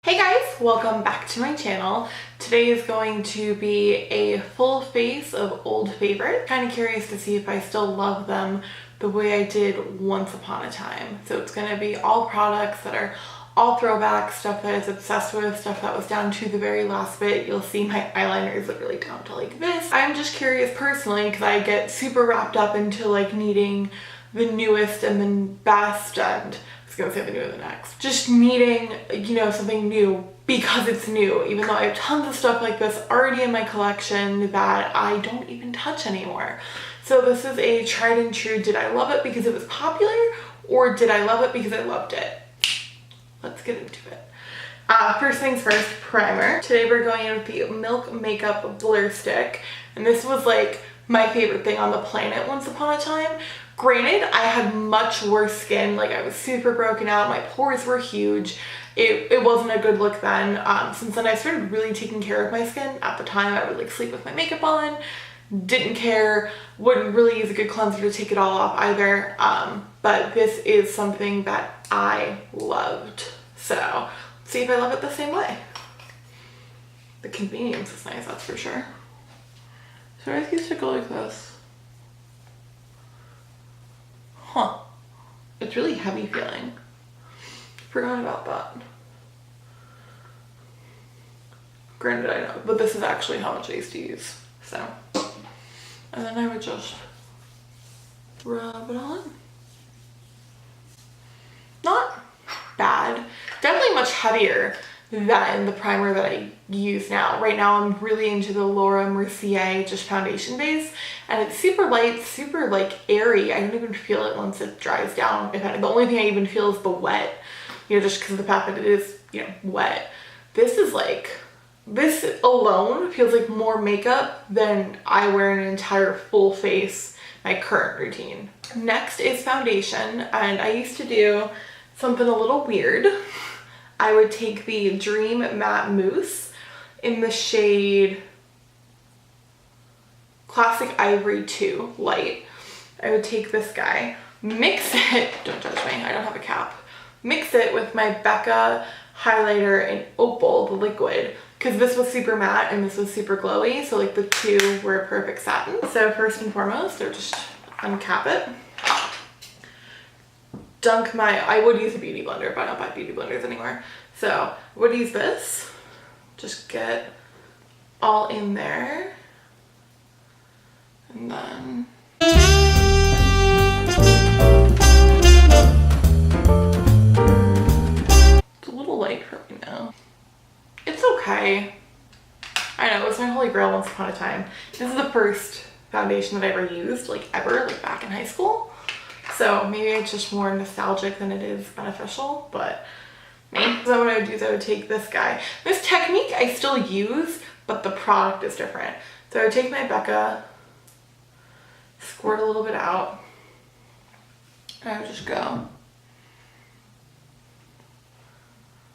Hey guys, welcome back to my channel. Today is going to be a full face of old favorites. Kind of curious to see if I still love them the way I did once upon a time. So it's going to be all products that are all throwback, stuff that I was obsessed with, stuff that was down to the very last bit. You'll see my eyeliner is literally down to like this. I'm just curious personally because I get super wrapped up into like needing the newest and the best, and I was gonna say the new and the next. Just needing, you know, something new because it's new, even though I have tons of stuff like this already in my collection that I don't even touch anymore. So this is a tried and true, did I love it because it was popular or did I love it because I loved it? Let's get into it. First things first, primer. Today we're going in with the Milk Makeup Blur Stick, and this was like my favorite thing on the planet once upon a time. Granted, I had much worse skin, like I was super broken out, my pores were huge. It wasn't a good look then. Since then I started really taking care of my skin. At the time I would like sleep with my makeup on, didn't care, wouldn't really use a good cleanser to take it all off either. But this is something that I loved. So let's see if I love it the same way. The convenience is nice, that's for sure. So I used to go like this. Huh. It's really heavy feeling. Forgot about that. Granted, I know, but this is actually how much I used to use. So, and then I would just rub it on. Not bad. Definitely much heavier than the primer that I use now. Right now I'm really into the Laura Mercier just foundation base, and it's super light, super like airy. I don't even feel it once it dries down. The only thing I even feel is the wet, you know, just because of the fact that it is, you know, wet. This is like, this alone feels like more makeup than I wear an entire full face, my current routine. Next is foundation, and I used to do something a little weird. I would take the Dream Matte Mousse in the shade Classic Ivory 2 Light. I would take this guy, mix it, don't judge me, I don't have a cap, mix it with my BECCA highlighter in Opal, the liquid, because this was super matte and this was super glowy, so like the two were a perfect satin. So first and foremost, I'll just uncap it. Dunk my, I would use a beauty blender, but I don't buy beauty blenders anymore. So I would use this, just get all in there. And then it's a little light for me now. It's okay. I know, it was my holy grail once upon a time. This is the first foundation that I ever used, like ever, like back in high school. So maybe it's just more nostalgic than it is beneficial, but me. So what I would do is I would take this guy. This technique I still use, but the product is different. So I would take my BECCA, squirt a little bit out, and I would just go.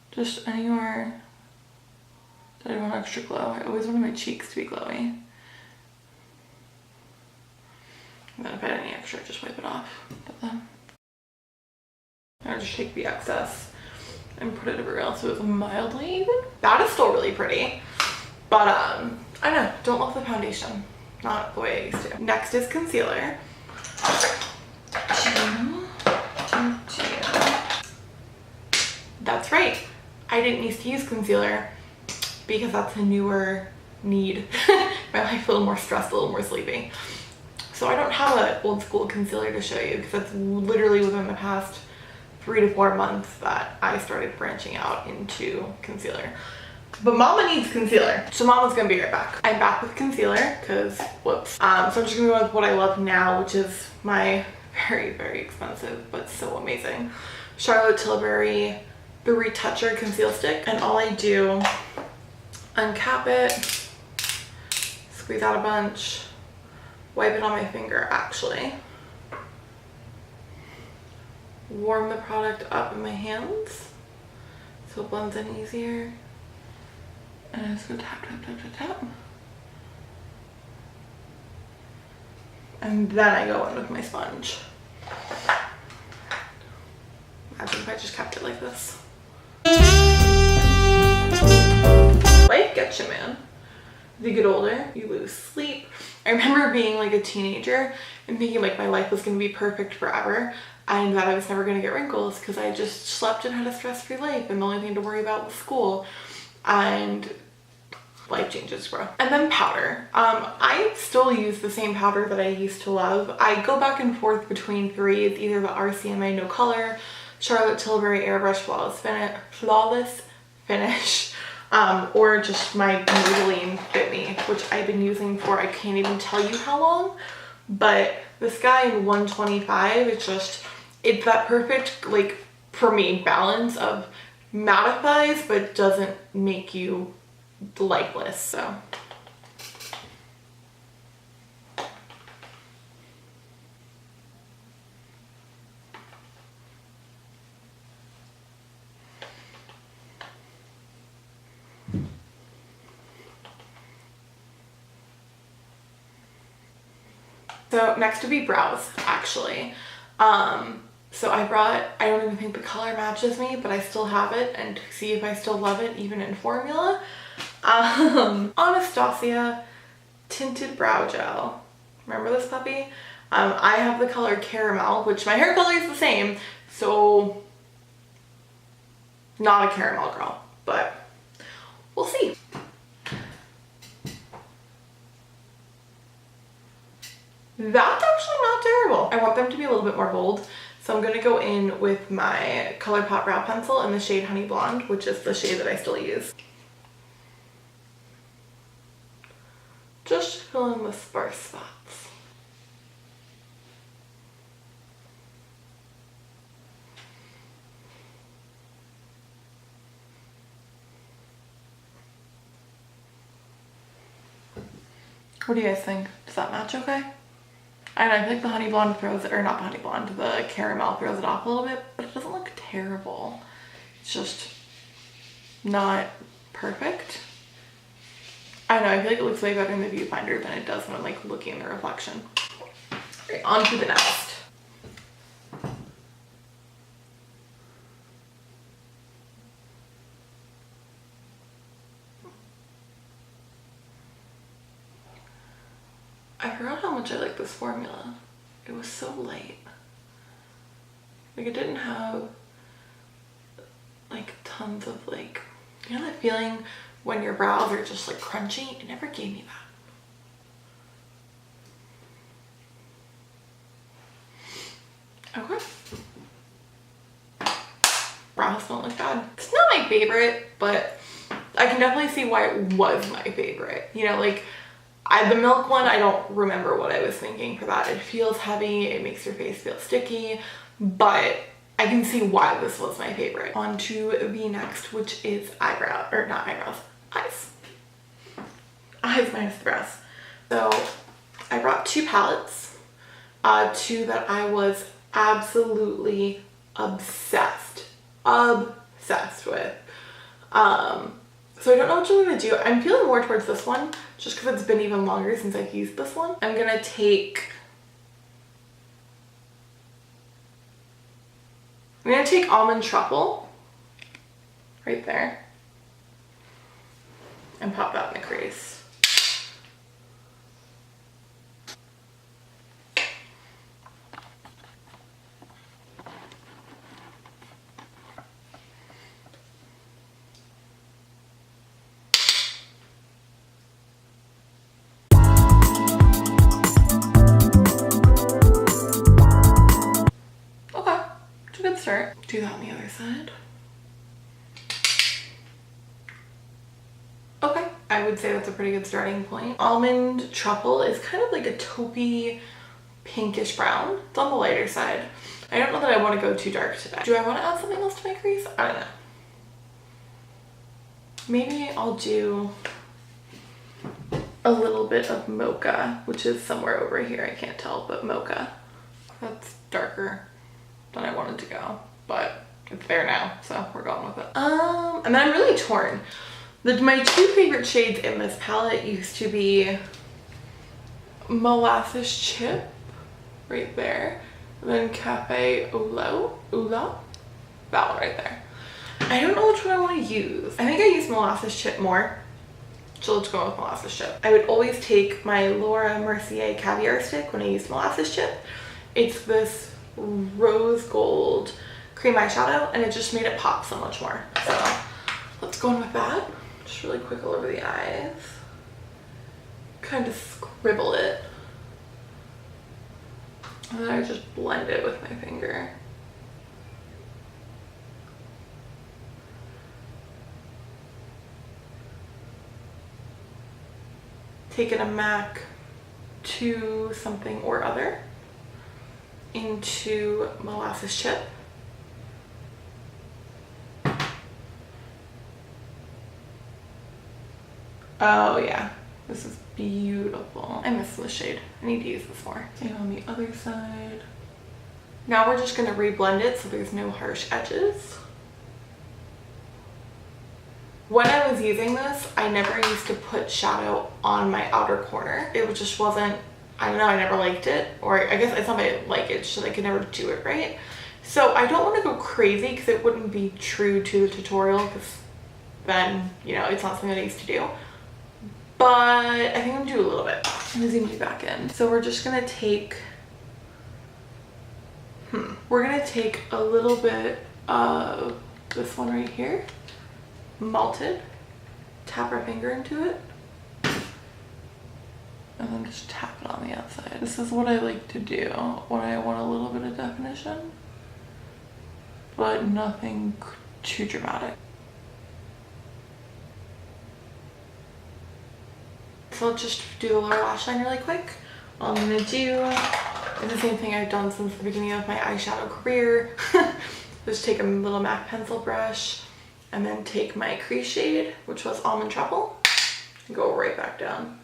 Just anywhere that I want extra glow. I always wanted my cheeks to be glowy. And then if I had any extra, just wipe it off. But then I would just take the excess and put it everywhere else so it was mildly even. That is still really pretty. But I don't know, don't love the foundation. Not the way I used to. Next is concealer. That's right. I didn't used to use concealer because that's a newer need. My life a little more stressed, a little more sleepy. So I don't have an old school concealer to show you because that's literally within the past 3 to 4 months that I started branching out into concealer. But mama needs concealer. So mama's gonna be right back. I'm back with concealer because whoops. So I'm just gonna go with what I love now, which is my very, very expensive but so amazing Charlotte Tilbury, the Retoucher Conceal Stick. And all I do, uncap it, squeeze out a bunch, wipe it on my finger actually, warm the product up in my hands so it blends in easier, and I just go tap, tap, tap, tap, tap. And then I go in with my sponge. Imagine if I just kept it like this. it, man. As you get older, you lose sleep. I remember being like a teenager and thinking like my life was going to be perfect forever and that I was never going to get wrinkles because I just slept and had a stress-free life and the only thing to worry about was school. And life changes, bro. And then powder. I still use the same powder that I used to love. I go back and forth between three. It's either the RCMA No Color, Charlotte Tilbury Airbrush Flawless Finish, or just my Maybelline Fit Me, which I've been using for I can't even tell you how long. But this guy in 125, it's that perfect, like, for me, balance of mattifies but doesn't make you lifeless. So next would be brows, actually. So I don't even think the color matches me, but I still have it, and to see if I still love it even in formula. Anastasia Tinted Brow Gel. Remember this puppy? I have the color Caramel, which my hair color is the same, so not a caramel girl, but we'll see. That's actually not terrible. I want them to be a little bit more bold, so I'm going to go in with my Colorpop brow pencil in the shade Honey Blonde, which is the shade that I still use. Just fill in the sparse spots. What do you guys think? Does that match okay? I don't know, I think the Honey Blonde throws it, or not the Honey Blonde, the Caramel throws it off a little bit, but it doesn't look terrible. It's just not perfect. I don't know, I feel like it looks way better in the viewfinder than it does when I'm like looking in the reflection. Okay, on to the next. I forgot how much I like this formula. It was so light. Like it didn't have like tons of like, you know that feeling when your brows are just like crunchy? It never gave me that. Okay. Brows don't look bad. It's not my favorite, but I can definitely see why it was my favorite. You know, like the milk one, I don't remember what I was thinking for that. It feels heavy, it makes your face feel sticky, but I can see why this was my favorite. On to the next, which is eyebrow, or not eyebrows, eyes. Eyes minus the brows. So I brought two palettes, two that I was absolutely obsessed with. So I don't know which one I'm gonna do. I'm feeling more towards this one just because it's been even longer since I've used this one. I'm gonna take Almond Truffle right there and pop that in the crease. Do that on the other side. Okay, I would say that's a pretty good starting point. Almond Truffle is kind of like a taupey pinkish brown. It's on the lighter side. I don't know that I want to go too dark today. Do I want to add something else to my crease? I don't know. Maybe I'll do a little bit of mocha, which is somewhere over here. I can't tell, but mocha. That's darker than I wanted to go, but it's there now, so we're going with it. And then I'm really torn. My two favorite shades in this palette used to be Molasses Chip, right there, and then Cafe Ula, that one right there. I don't know which one I want to use. I think I use Molasses Chip more, So let's go with molasses chip. I would always take my Laura Mercier caviar stick when I use molasses chip. It's this rose gold cream eyeshadow, and it just made it pop so much more. So let's go in with that. Just really quick all over the eyes. Kind of scribble it. And then I just blend it with my finger. Taking a MAC to something or other into molasses chip. Oh yeah, this is beautiful. I miss this shade. I need to use this more. And on the other side. Now we're just gonna reblend it so there's no harsh edges. When I was using this, I never used to put shadow on my outer corner. It just wasn't, I don't know, I never liked it. Or I guess it's not that I like it, it's just I could never do it right. So I don't want to go crazy because it wouldn't be true to the tutorial, because then, you know, it's not something that I used to do. But I think I'm gonna do a little bit. I'm gonna zoom you back in. So we're just gonna take, we're gonna take a little bit of this one right here. Malted, tap our finger into it, and then just tap it on the outside. This is what I like to do when I want a little bit of definition, but nothing too dramatic. So let's just do the lower lash line really quick. All I'm gonna do is the same thing I've done since the beginning of my eyeshadow career. Just take a little MAC pencil brush, and then take my crease shade, which was Almond Truffle, and go right back down.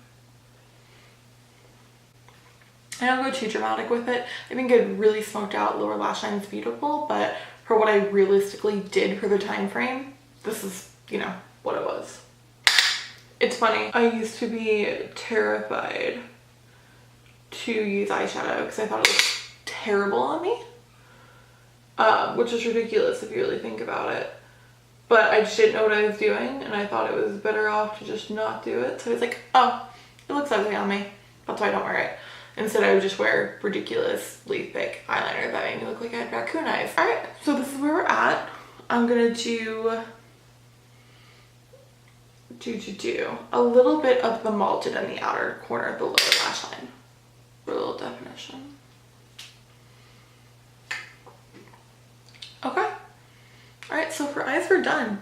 I don't go too dramatic with it. I think it really smoked out lower lash line is beautiful, but for what I realistically did for the time frame, this is, you know, what it was. It's funny, I used to be terrified to use eyeshadow because I thought it looked terrible on me, which is ridiculous if you really think about it. But I just didn't know what I was doing, and I thought it was better off to just not do it. So I was like, oh, it looks ugly on me. That's why I don't wear it. Instead, I would just wear ridiculously thick eyeliner that made me look like I had raccoon eyes. All right, so this is where we're at. I'm gonna do a little bit of the malted in the outer corner of the lower lash line for a little definition. Okay. Alright, so for eyes we're done.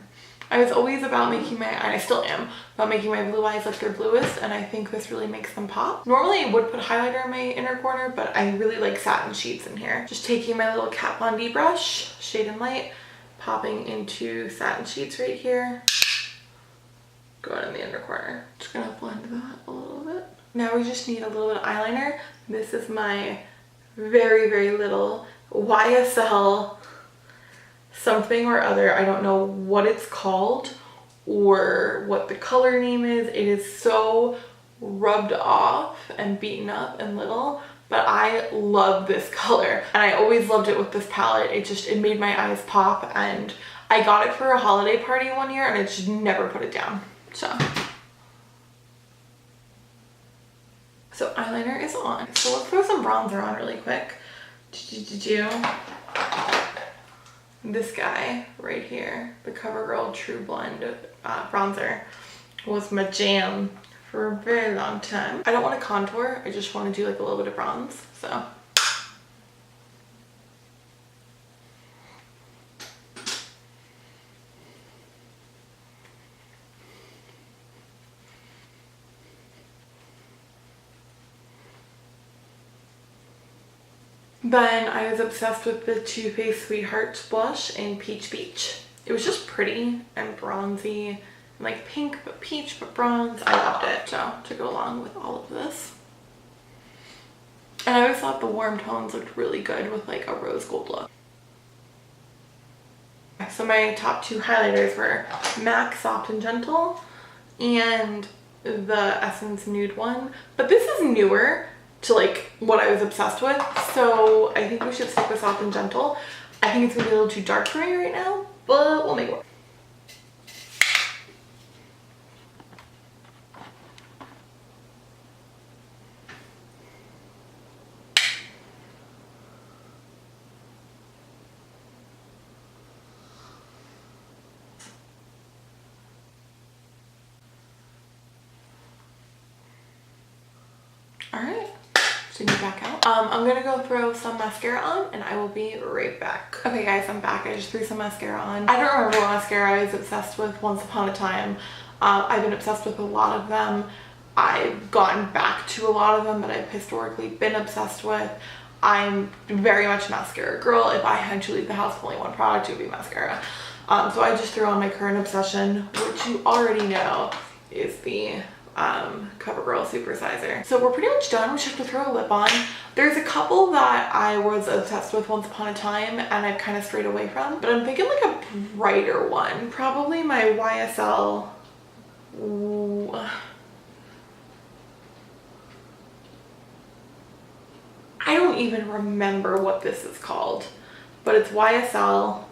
I was always about making my, and I still am, about making my blue eyes like their bluest, and I think this really makes them pop. Normally I would put highlighter in my inner corner, but I really like satin sheets in here. Just taking my little Kat Von D brush, shade and light, popping into satin sheets right here, going in the inner corner. Just gonna blend that a little bit. Now we just need a little bit of eyeliner. This is my very, very little YSL something or other. I don't know what it's called or what the color name is. It is so rubbed off and beaten up and little, but I love this color, and I always loved it with this palette. It made my eyes pop, and I got it for a holiday party one year, and I just never put it down. So eyeliner is on. So let's throw some bronzer on really quick. This guy right here, the Covergirl TruBlend Bronzer, was my jam for a very long time. I don't want to contour, I just want to do like a little bit of bronze, so. Then I was obsessed with the Too Faced Sweetheart blush in Peach Beach. It was just pretty and bronzy, and like pink but peach but bronze. I loved it, so to go along with all of this. And I always thought the warm tones looked really good with like a rose gold look. So my top two highlighters were MAC Soft and Gentle and the Essence Nude one, but this is newer to like what I was obsessed with, so I think we should stick with Soft and Gentle. I think it's gonna be a little too dark for me right now, but we'll make it work. All right. So get back out. I'm gonna go throw some mascara on and I will be right back. Okay guys, I'm back. I just threw some mascara on. I don't remember what mascara I was obsessed with once upon a time. I've been obsessed with a lot of them. I've gotten back to a lot of them that I've historically been obsessed with. I'm very much a mascara girl. If I had to leave the house with only one product, it would be mascara. So I just threw on my current obsession, which you already know is the Covergirl Supersizer. So we're pretty much done. We just have to throw a lip on. There's a couple that I was obsessed with once upon a time and I've kind of strayed away from, but I'm thinking like a brighter one. Probably my YSL. Ooh. I don't even remember what this is called, but it's YSL.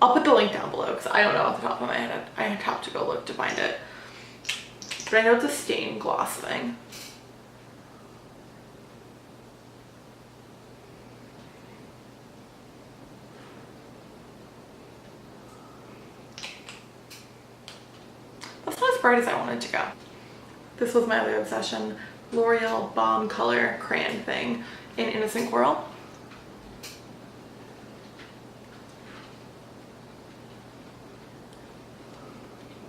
I'll put the link down below because I don't know off the top of my head. I have to go look to find it. But I know it's a stain gloss thing. That's not as bright as I wanted to go. This was my other obsession. L'Oreal Balm Color Crayon thing in Innocent Coral.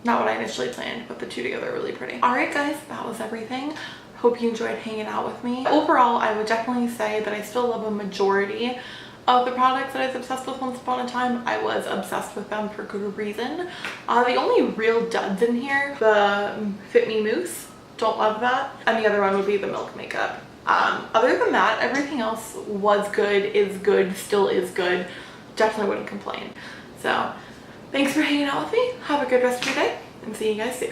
Not what I initially planned, but the two together are really pretty. All right guys, that was everything. Hope you enjoyed hanging out with me. Overall, I would definitely say that I still love a majority of the products that I was obsessed with once upon a time. I was obsessed with them for good reason. The only real duds in here, the Fit Me Mousse, don't love that. And the other one would be the Milk Makeup. Other than that, everything else was good, still is good. Definitely wouldn't complain. So thanks for hanging out with me. Have a good rest of your day and see you guys soon.